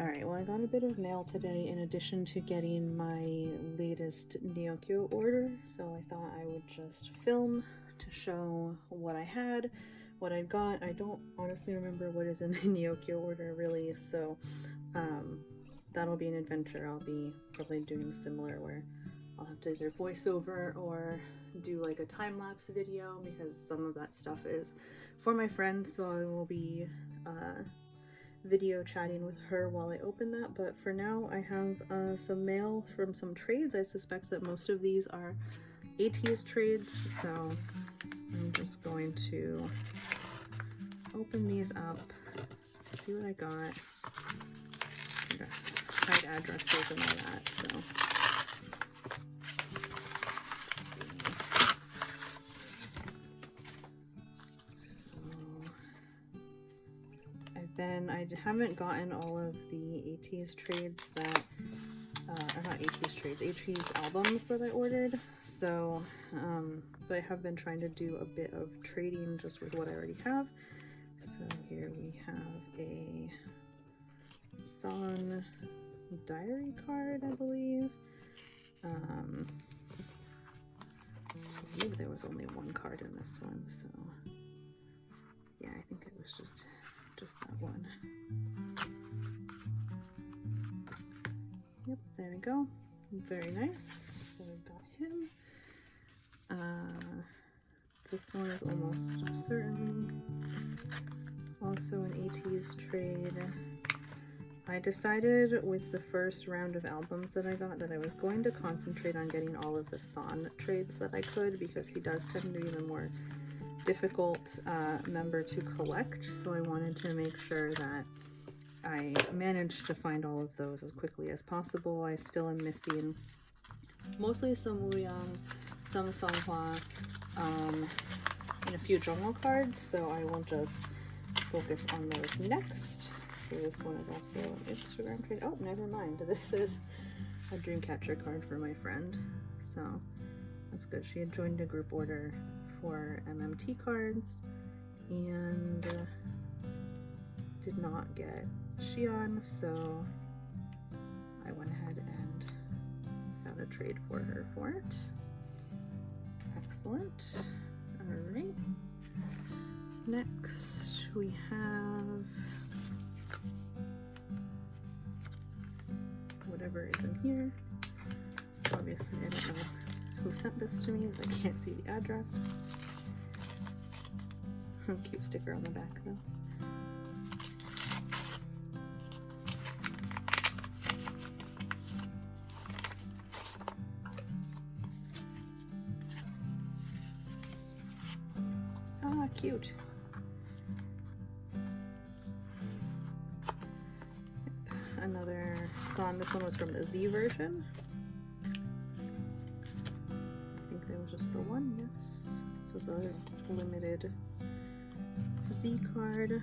Alright, well I got a bit of mail today in addition to getting my latest Neokyo order, so I thought I would just film to show what I had, what I got. I don't honestly remember what is in the Neokyo order really, so that'll be an adventure. I'll be probably doing similar where I'll have to either voiceover or do like a time-lapse video because some of that stuff is for my friend, so I will be video chatting with her while I open that. But for now I have some mail from some trades. I suspect that most of these are Ateez trades, so I'm just going to open these up, see what I got. Hide addresses and all that, so I haven't gotten all of the Ateez trades that, or not Ateez trades, Ateez albums that I ordered, so, but I have been trying to do a bit of trading just with what I already have. So here we have a Son diary card, I believe. I believe there was only one card in this one, so yeah, I think it was just that one. Yep, there we go. Very nice. So we've got him. This one is almost certainly also an Ateez trade. I decided with the first round of albums that I got that I was going to concentrate on getting all of the Son trades that I could, because he does tend to be the more difficult member to collect, so I wanted to make sure that I managed to find all of those as quickly as possible. I still am missing mostly some Wuyang, some Songhua, and a few Jungle cards, so I will just focus on those next. So this one is also an Instagram trade. Oh, never mind. This is a Dreamcatcher card for my friend, so that's good. She had joined a group order for MMT cards and did not get Xion, so I went ahead and found a trade for her for it. Excellent. All right. Next we have whatever is in here. Obviously I don't know who sent this to me as I can't see the address. Cute sticker on the back though. Ah, cute. Another Son. This one was from the Z version. I think there was just the one, yes. This was a limited Z card.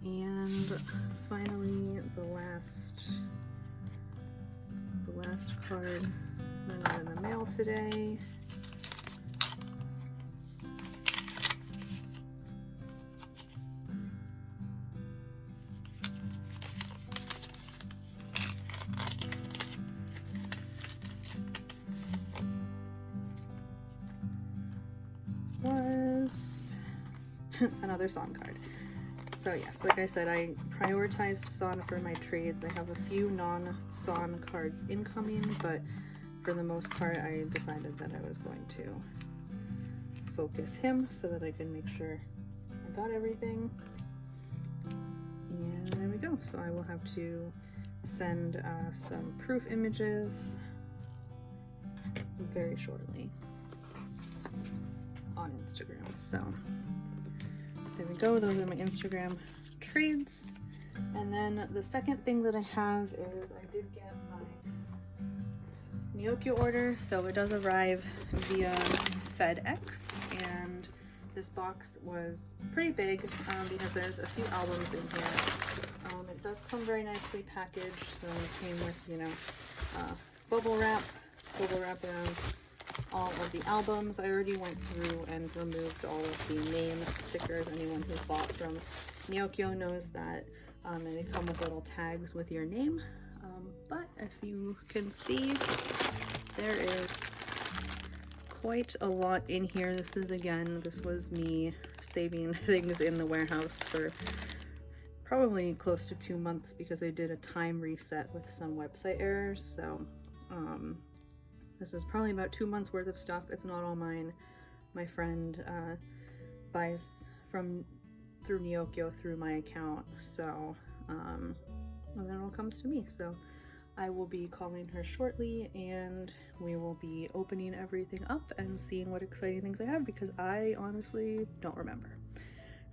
And finally the last card that I got in the mail today. Was another Son card. So yes, like I said, I prioritized Son for my trades. I have a few non-Son cards incoming, but for the most part I decided that I was going to focus him so that I can make sure I got everything. And there we go. So I will have to send some proof images very shortly on Instagram. So there we go. Those are my Instagram trades. And then the second thing that I have is I did get my Neokyo order. So it does arrive via FedEx, and this box was pretty big because there's a few albums in here. It does come very nicely packaged. So it came with, you know, bubble wrap around all of the albums. I already went through and removed all of the name stickers. Anyone who's bought from Neokyo knows that and they come with little tags with your name. But if you can see, there is quite a lot in here. This was me saving things in the warehouse for probably close to 2 months because I did a time reset with some website errors. So this is probably about 2 months worth of stuff. It's not all mine. My friend buys through Neokyo through my account, so and then it all comes to me. So I will be calling her shortly and we will be opening everything up and seeing what exciting things I have, because I honestly don't remember.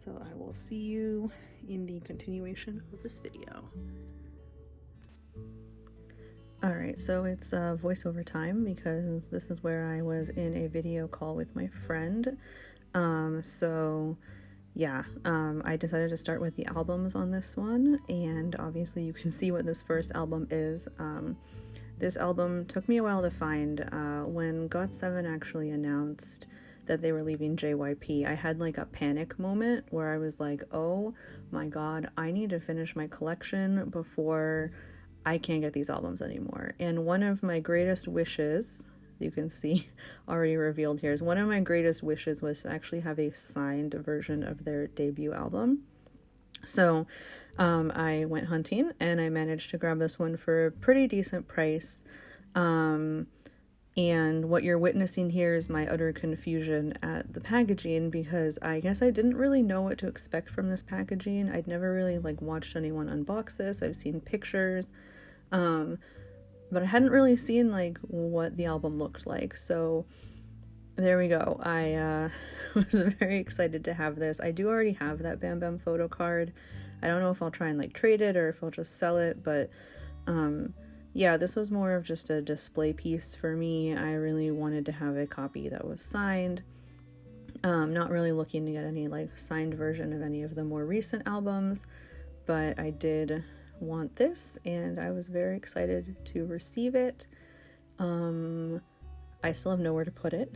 So I will see you in the continuation of this video. Alright, so it's voiceover time because this is where I was in a video call with my friend. I decided to start with the albums on this one, and obviously you can see what this first album is. This album took me a while to find. When GOT7 actually announced that they were leaving JYP, I had like a panic moment where I was like, oh my god, I need to finish my collection before I can't get these albums anymore. And one of my greatest wishes, you can see already revealed here, is one of my greatest wishes was to actually have a signed version of their debut album. So I went hunting and I managed to grab this one for a pretty decent price. And what you're witnessing here is my utter confusion at the packaging, because I guess I didn't really know what to expect from this packaging. I'd never really watched anyone unbox this. I've seen pictures, but I hadn't really seen what the album looked like. So there we go. I was very excited to have this. I do already have that Bam Bam photo card. I don't know if I'll try and trade it or if I'll just sell it, but yeah, this was more of just a display piece for me. I really wanted to have a copy that was signed. Not really looking to get any signed version of any of the more recent albums, but I did want this and I was very excited to receive it. I still have nowhere to put it.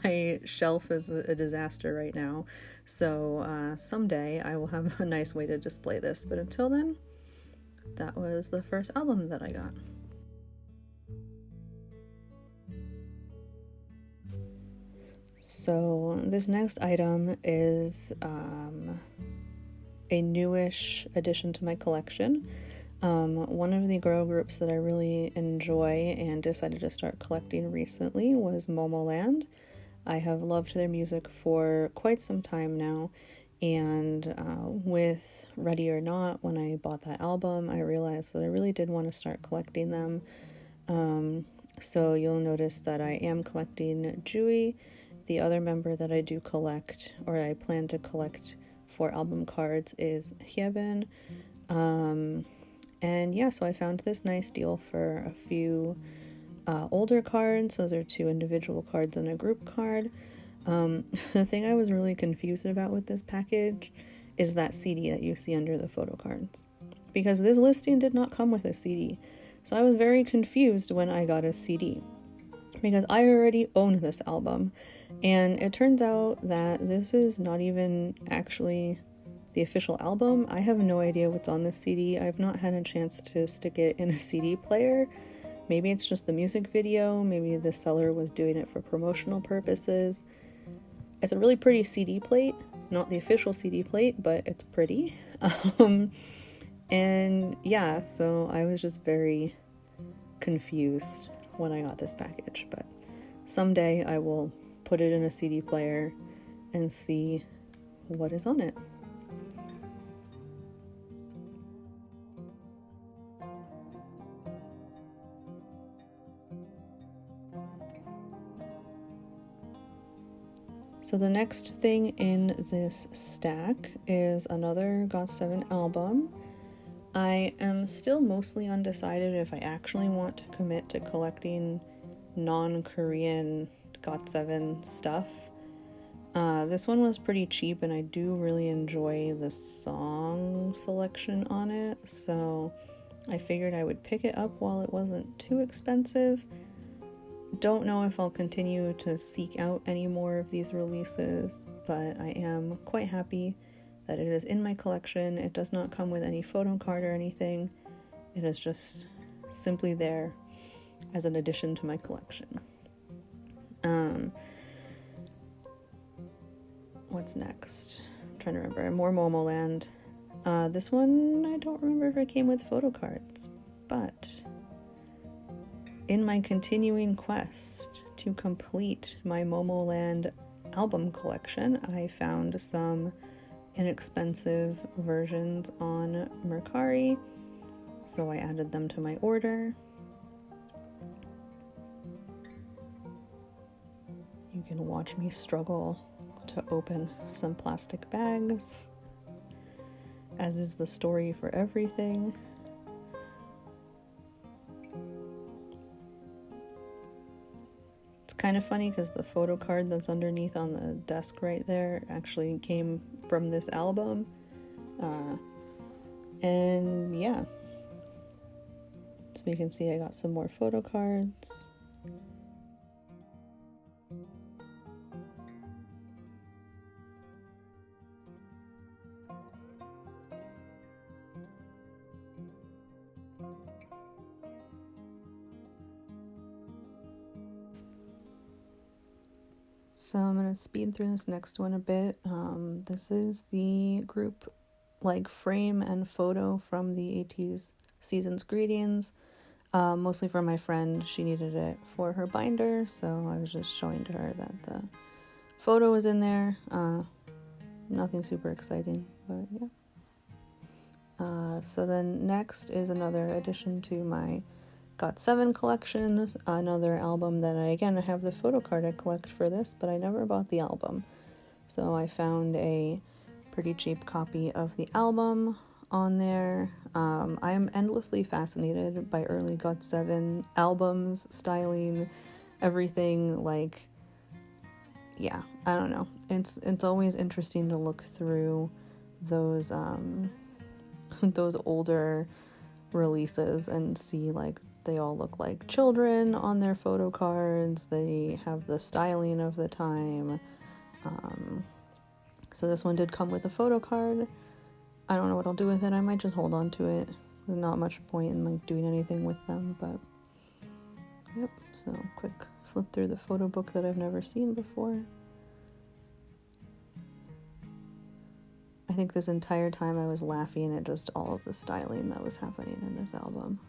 My shelf is a disaster right now, so someday I will have a nice way to display this, but until then, that was the first album that I got. So this next item is a newish addition to my collection. One of the girl groups that I really enjoy and decided to start collecting recently was Momoland. I have loved their music for quite some time now, and with Ready or Not, when I bought that album, I realized that I really did want to start collecting them. So you'll notice that I am collecting Buyee. The other member that I do collect, or I plan to collect for album cards, is Hyeben. And yeah, so I found this nice deal for a few older cards. Those are 2 individual cards and a group card. The thing I was really confused about with this package is that CD that you see under the photo cards, because this listing did not come with a CD. So I was very confused when I got a CD, because I already owned this album, and it turns out that this is not even actually the official album. I have no idea what's on this CD. I've not had a chance to stick it in a CD player. Maybe it's just the music video. Maybe the seller was doing it for promotional purposes. It's a really pretty CD plate. Not the official CD plate, but it's pretty. And yeah, so I was just very confused when I got this package. But someday I will put it in a CD player and see what is on it. So the next thing in this stack is another GOT7 album. I am still mostly undecided if I actually want to commit to collecting non-Korean GOT7 stuff. This one was pretty cheap and I do really enjoy the song selection on it, so I figured I would pick it up while it wasn't too expensive. Don't know if I'll continue to seek out any more of these releases, but I am quite happy that it is in my collection. It does not come with any photo card or anything. It is just simply there as an addition to my collection. What's next? I'm trying to remember. More Momoland. This one, I don't remember if it came with photo cards, but in my continuing quest to complete my Momoland album collection, I found some inexpensive versions on Mercari, so I added them to my order. You can watch me struggle to open some plastic bags, as is the story for everything. It's kind of funny because the photo card that's underneath on the desk right there actually came from this album. And yeah, so you can see I got some more photo cards. So I'm going to speed through this next one a bit. This is the group frame and photo from the Ateez Season's Greetings. Mostly for my friend. She needed it for her binder, so I was just showing to her that the photo was in there. Nothing super exciting, but yeah. So then next is another addition to my Got 7 collection, another album that I have the photo card I collect for this, but I never bought the album. So I found a pretty cheap copy of the album on there. I am endlessly fascinated by early Got 7 albums, styling, everything. Yeah, I don't know. It's always interesting to look through those those older releases and see they all look like children on their photo cards. They have the styling of the time. So this one did come with a photo card. I don't know what I'll do with it. I might just hold on to it. There's not much point in doing anything with them, but yep. So quick flip through the photo book that I've never seen before. I think this entire time I was laughing at just all of the styling that was happening in this album.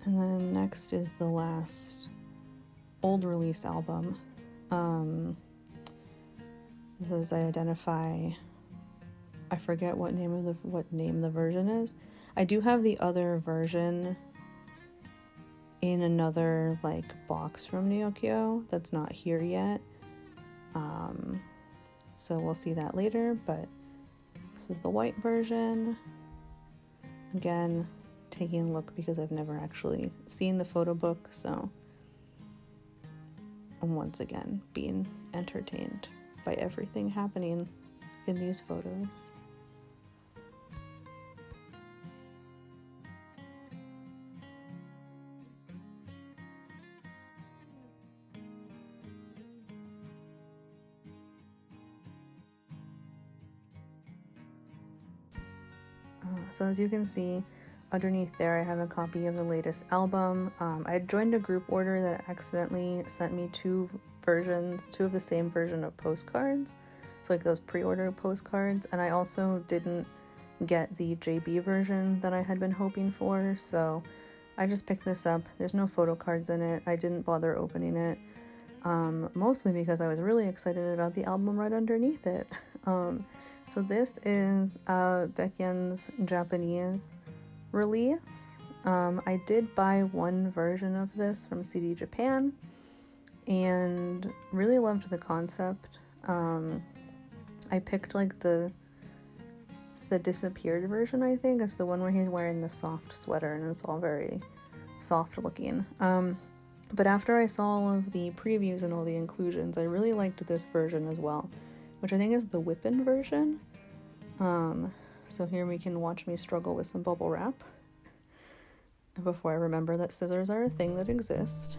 And then next is the last old release album. This is I forget what name the version is. I do have the other version in another box from Neokyo that's not here yet. So we'll see that later, but this is the white version. Again, taking a look because I've never actually seen the photo book, so I'm once again being entertained by everything happening in these photos. So as you can see, underneath there I have a copy of the latest album. I had joined a group order that accidentally sent me two of the same version of postcards, so those pre-order postcards, and I also didn't get the JB version that I had been hoping for, so I just picked this up. There's no photo cards in it. I didn't bother opening it, mostly because I was really excited about the album right underneath it. So this is Baekhyun's Japanese release. I did buy one version of this from CD Japan and really loved the concept. I picked the the disappeared version, I think. It's the one where he's wearing the soft sweater and it's all very soft looking. But after I saw all of the previews and all the inclusions, I really liked this version as well, which I think is the whippin' version. So here we can watch me struggle with some bubble wrap before I remember that scissors are a thing that exist.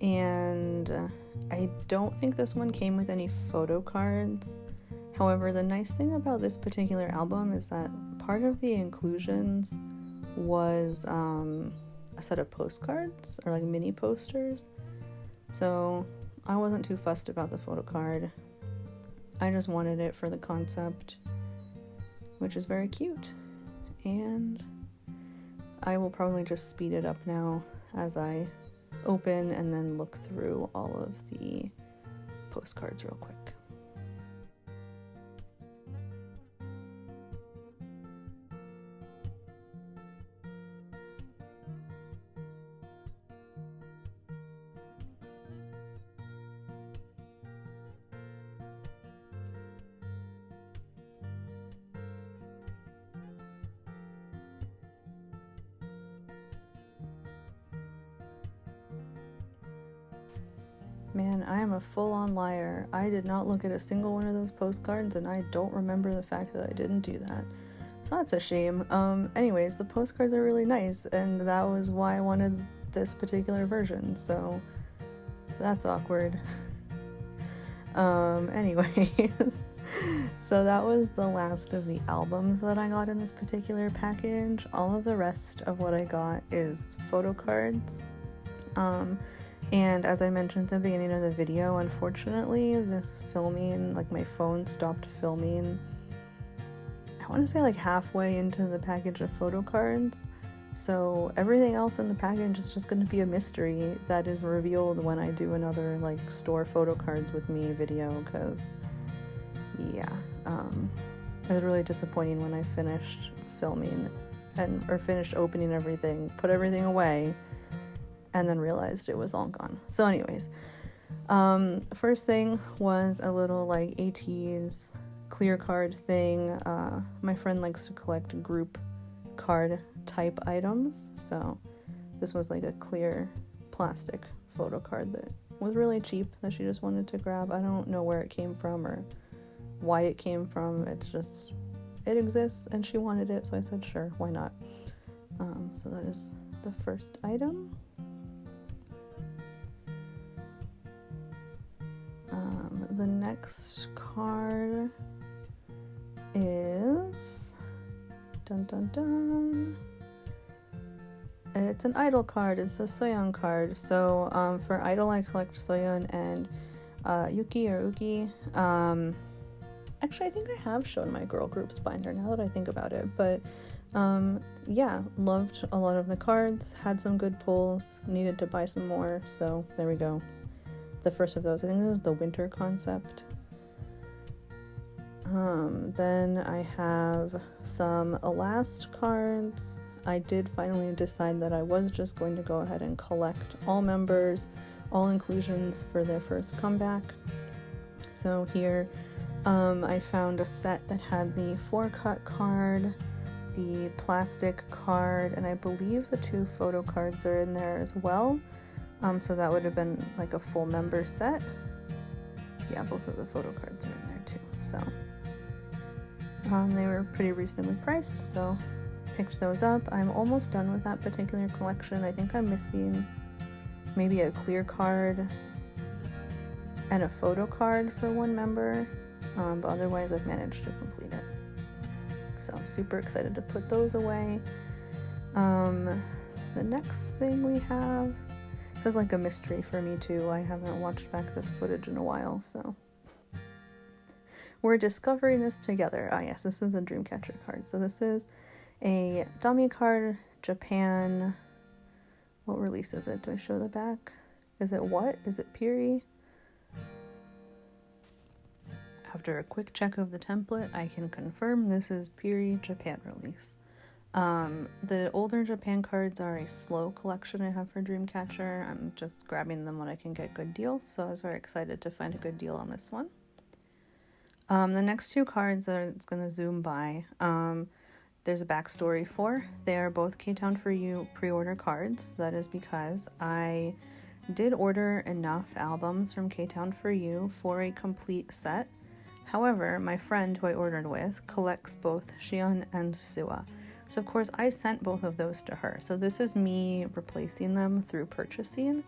And I don't think this one came with any photo cards. However, the nice thing about this particular album is that part of the inclusions was a set of postcards, or like mini posters. So I wasn't too fussed about the photo card. I just wanted it for the concept, which is very cute. And I will probably just speed it up now as I open and then look through all of the postcards real quick. Man, I am a full-on liar. I did not look at a single one of those postcards, and I don't remember the fact that I didn't do that. So that's a shame. Anyways, the postcards are really nice, and that was why I wanted this particular version, so that's awkward. Anyways, so that was the last of the albums that I got in this particular package. All of the rest of what I got is photo cards. And as I mentioned at the beginning of the video, unfortunately, this filming, like my phone stopped filming, I want to say like halfway into the package of photo cards. So everything else in the package is just going to be a mystery that is revealed when I do another like store photo cards with me video, because yeah, it was really disappointing when I finished filming or finished opening everything, put everything away, and then realized it was all gone. So anyways, first thing was a little like Ateez clear card thing. My friend likes to collect group card type items, so this was like a clear plastic photo card that was really cheap that she just wanted to grab. I don't know where it came from or why it came from. It's just, it exists and she wanted it, so I said sure, why not. So that is the first item. The next card is dun dun dun. It's an i-dle card. It's a Soyeon card. So for i-dle I collect Soyeon and Yuki or Uki. Actually I think I have shown my girl groups binder now that I think about it, but yeah, loved a lot of the cards, had some good pulls, needed to buy some more, so there we go. The first of those, I think this is the winter concept. Then I have some Elast cards. I did finally decide that I was just going to go ahead and collect all members, all inclusions for their first comeback. So here I found a set that had the 4-cut card, the plastic card, and I believe the 2 photo cards are in there as well. So that would have been like a full member set. Yeah, both of the photo cards are in there too. So they were pretty reasonably priced, so picked those up. I'm almost done with that particular collection. I think I'm missing maybe a clear card and a photo card for one member, but otherwise I've managed to complete it. So super excited to put those away. The next thing we have, this is like a mystery for me too. I haven't watched back this footage in a while, so we're discovering this together. Ah yes, this is a Dreamcatcher card. So this is a dummy card, Japan. What release is it? Do I show the back? Is it what? Is it Piri? After a quick check of the template, I can confirm this is Piri Japan release. The older Japan cards are a slow collection I have for Dreamcatcher. I'm just grabbing them when I can get good deals, so I was very excited to find a good deal on this one. The next two cards that it's going to zoom by, there's a backstory for. They are both K-Town For You pre-order cards. That is because I did order enough albums from K-Town For You for a complete set. However, my friend who I ordered with collects both Shion and Suwa. So of course I sent both of those to her. So this is me replacing them through purchasing.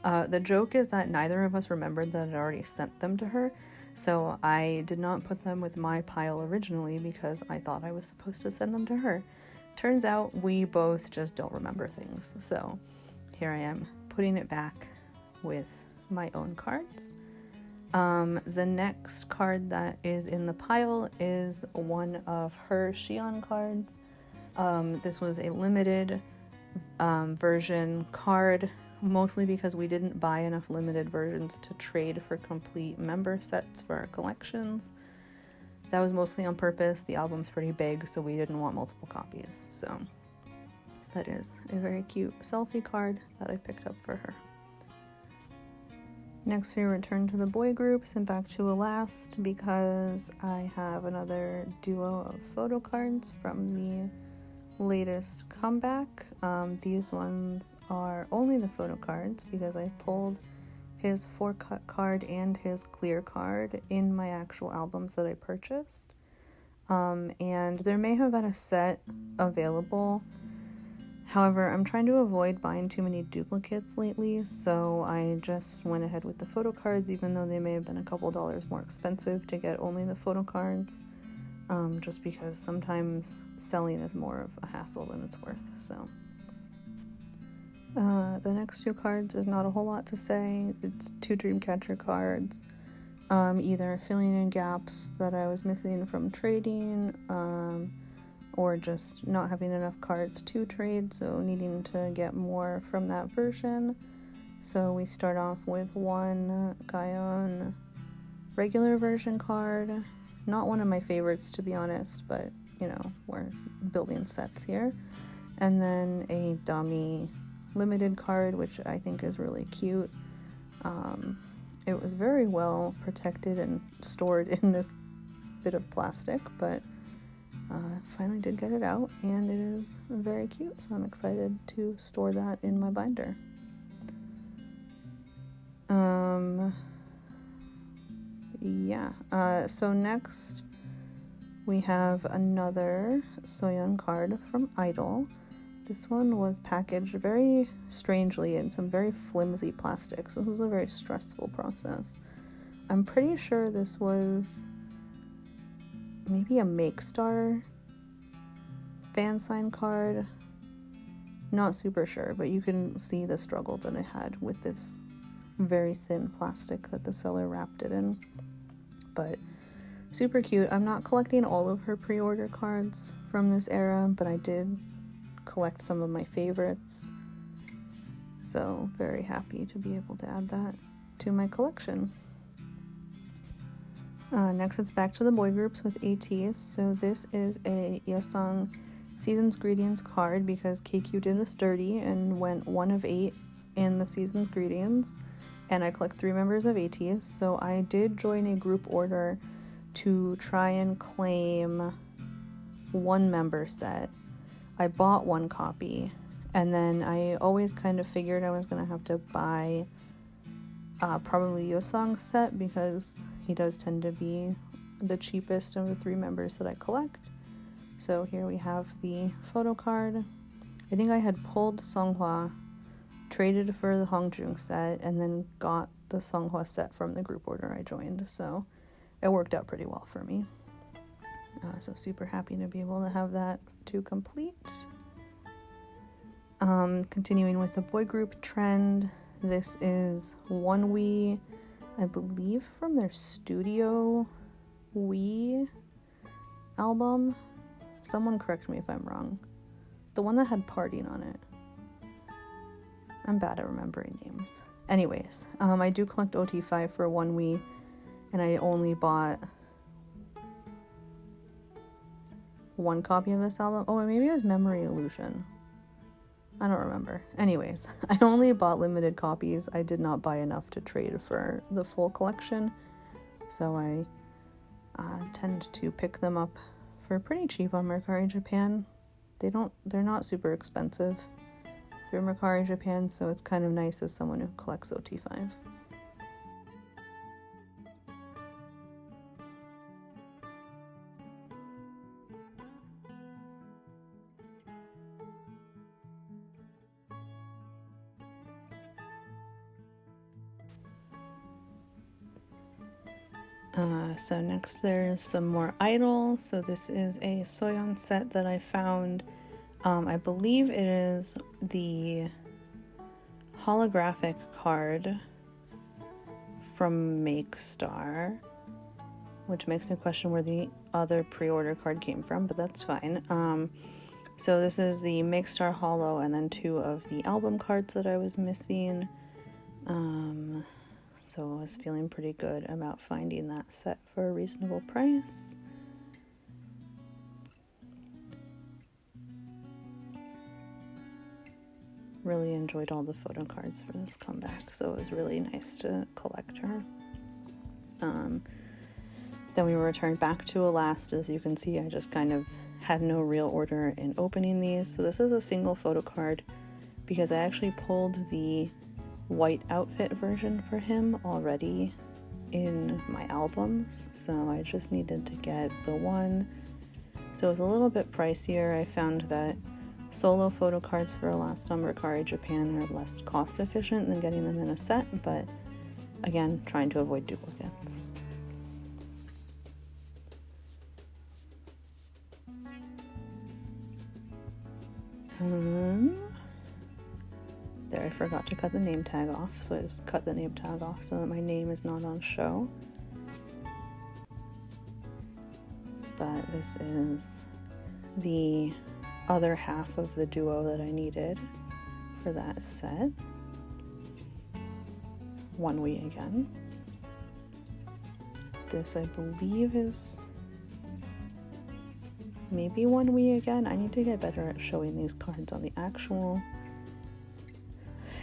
The joke is that neither of us remembered that I'd already sent them to her. So I did not put them with my pile originally because I thought I was supposed to send them to her. Turns out we both just don't remember things. So here I am putting it back with my own cards. The next card that is in the pile is one of her Shion cards. This was a limited version card, mostly because we didn't buy enough limited versions to trade for complete member sets for our collections. That was mostly on purpose. The album's pretty big, so we didn't want multiple copies. So that is a very cute selfie card that I picked up for her. Next, we return to the boy groups and back to Elast because I have another duo of photo cards from the latest comeback. These ones are only the photo cards because I pulled his 4-cut card and his clear card in my actual albums that I purchased. And there may have been a set available. However, I'm trying to avoid buying too many duplicates lately, so I just went ahead with the photo cards, even though they may have been a couple dollars more expensive to get only the photo cards, just because sometimes selling is more of a hassle than it's worth. So the next two cards, there's not a whole lot to say. It's two Dreamcatcher cards, either filling in gaps that I was missing from trading, or just not having enough cards to trade, so needing to get more from that version. So we start off with one Gaon regular version card. Not one of my favorites, to be honest, but you know, we're building sets here. And then a dummy limited card, which I think is really cute. It was very well protected and stored in this bit of plastic, but finally did get it out, and it is very cute, so I'm excited to store that in my binder. So next we have another Soyeon card from i-dle. This one was packaged very strangely in some very flimsy plastic, so this was a very stressful process. I'm pretty sure this was maybe a Make Star fan sign card. Not super sure, but you can see the struggle that I had with this very thin plastic that the seller wrapped it in. But super cute. I'm not collecting all of her pre-order cards from this era, but I did collect some of my favorites. So very happy to be able to add that to my collection. Next, it's back to the boy groups with Ateez. So this is a Yesung Season's Greetings card because KQ did us dirty and went 1 of 8 in the Season's Greetings, and I collect 3 members of Ateez. So I did join a group order to try and claim 1 member set. I bought 1 copy, and then I always kind of figured I was going to have to buy probably Yesung's set because he does tend to be the cheapest of the 3 members that I collect. So here we have the photo card. I think I had pulled Songhwa, traded for the Hongjung set, and then got the Songhwa set from the group order I joined. So it worked out pretty well for me. So super happy to be able to have that to complete. Continuing with the boy group trend, this is onewe, I believe from their Studio We album. Someone correct me if I'm wrong. The one that had Partying on it. I'm bad at remembering names. Anyways, I do collect OT5 for onewe, and I only bought 1 copy of this album. Oh, maybe it was Memory Illusion. I don't remember. Anyways, I only bought limited copies. I did not buy enough to trade for the full collection. So I tend to pick them up for pretty cheap on Mercari Japan. They're not super expensive through Mercari Japan, so it's kind of nice as someone who collects OT5. So next there's some more i-dle. So this is a Soyeon set that I found. I believe it is the holographic card from Makestar, which makes me question where the other pre-order card came from, but that's fine. So this is the Makestar holo and then 2 of the album cards that I was missing. So I was feeling pretty good about finding that set for a reasonable price. Really enjoyed all the photo cards for this comeback, so it was really nice to collect her. Then we were returned back to Elast. As you can see, I just kind of had no real order in opening these. So this is a single photo card because I actually pulled the white outfit version for him already in my albums, so I just needed to get the one. So it was a little bit pricier. I found that solo photo cards for Elast on Mercari Japan are less cost efficient than getting them in a set, but again, trying to avoid duplicates. There, I forgot to cut the name tag off, so I just cut the name tag off so that my name is not on show. But this is the other half of the duo that I needed for that set. Onewe again. This, I believe, is maybe Onewe again. I need to get better at showing these cards on the actual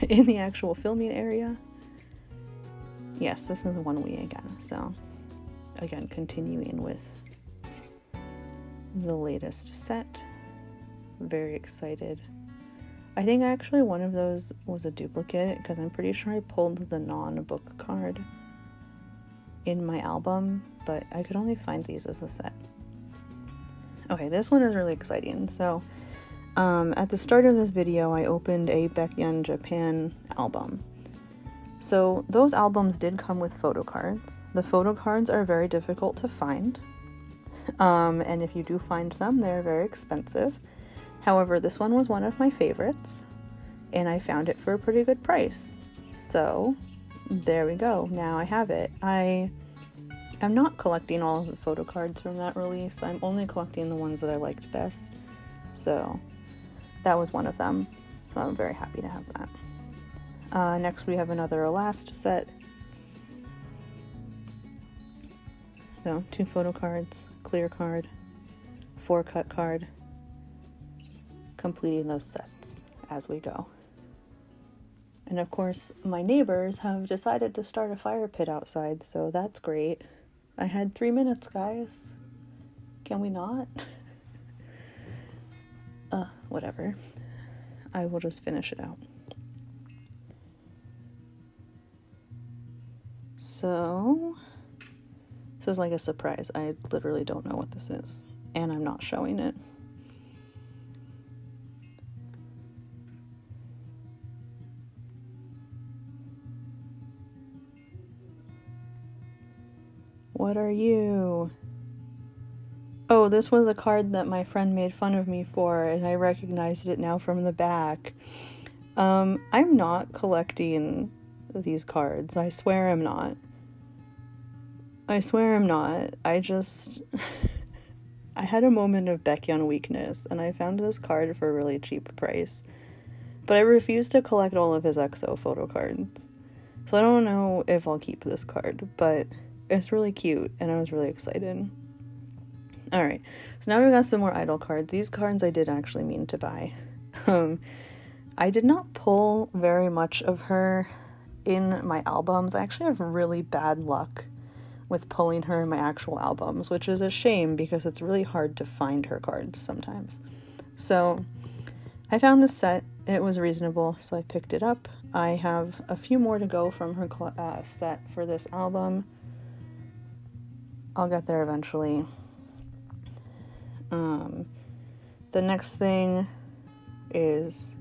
in the actual filming area. Yes, this is Onewe again. So again, continuing with the latest set. Very excited. I think actually one of those was a duplicate because I'm pretty sure I pulled the non-book card in my album, but I could only find these as a set. Okay, this one is really exciting. So at the start of this video, I opened a Baekhyun Japan album. So those albums did come with photo cards. The photo cards are very difficult to find. And if you do find them, they're very expensive. However, this one was one of my favorites, and I found it for a pretty good price. So there we go. Now I have it. I am not collecting all of the photo cards from that release. I'm only collecting the ones that I liked best. So that was one of them. So I'm very happy to have that. Next we have another Elast set. So 2 photo cards, clear card, 4 cut card, completing those sets as we go. And of course, my neighbors have decided to start a fire pit outside, so that's great. I had 3 minutes, guys. Can we not? Whatever. I will just finish it out. So, this is like a surprise. I literally don't know what this is, and I'm not showing it. What are you? Oh, this was a card that my friend made fun of me for, and I recognized it now from the back. I'm not collecting these cards. I swear I'm not. I swear I'm not. I just... I had a moment of Baekhyun weakness, and I found this card for a really cheap price. But I refuse to collect all of his EXO photo cards. So I don't know if I'll keep this card, but it's really cute, and I was really excited. Alright, so now we got some more i-dle cards. These cards I did actually mean to buy. I did not pull very much of her in my albums. I actually have really bad luck with pulling her in my actual albums, which is a shame because it's really hard to find her cards sometimes. So I found this set. It was reasonable, so I picked it up. I have a few more to go from her set for this album. I'll get there eventually. The next thing is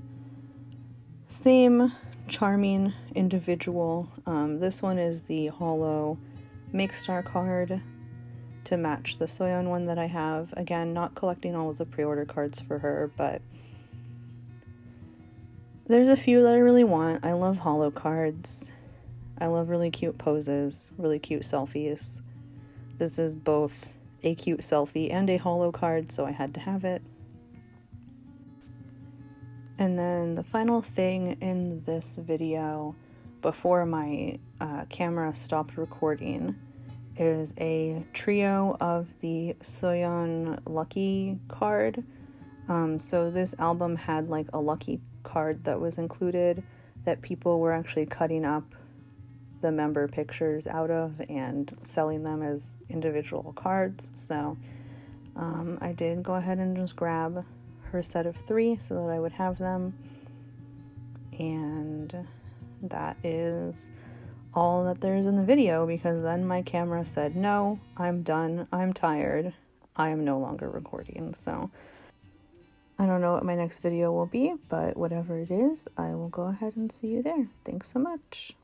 same charming individual. This one is the holo Make Star card to match the Soyeon one that I have. Again, not collecting all of the pre-order cards for her, but there's a few that I really want. I love holo cards. I love really cute poses, really cute selfies. This is both a cute selfie and a holo card, so I had to have it. And then the final thing in this video before my camera stopped recording is a trio of the Soyeon Lucky card. So this album had like a lucky card that was included that people were actually cutting up the member pictures out of and selling them as individual cards. So I did go ahead and just grab her set of 3 so that I would have them. And that is all that there's in the video, because then my camera said, no, I'm done, I'm tired, I am no longer recording. So I don't know what my next video will be, but whatever it is, I will go ahead and see you there. Thanks so much.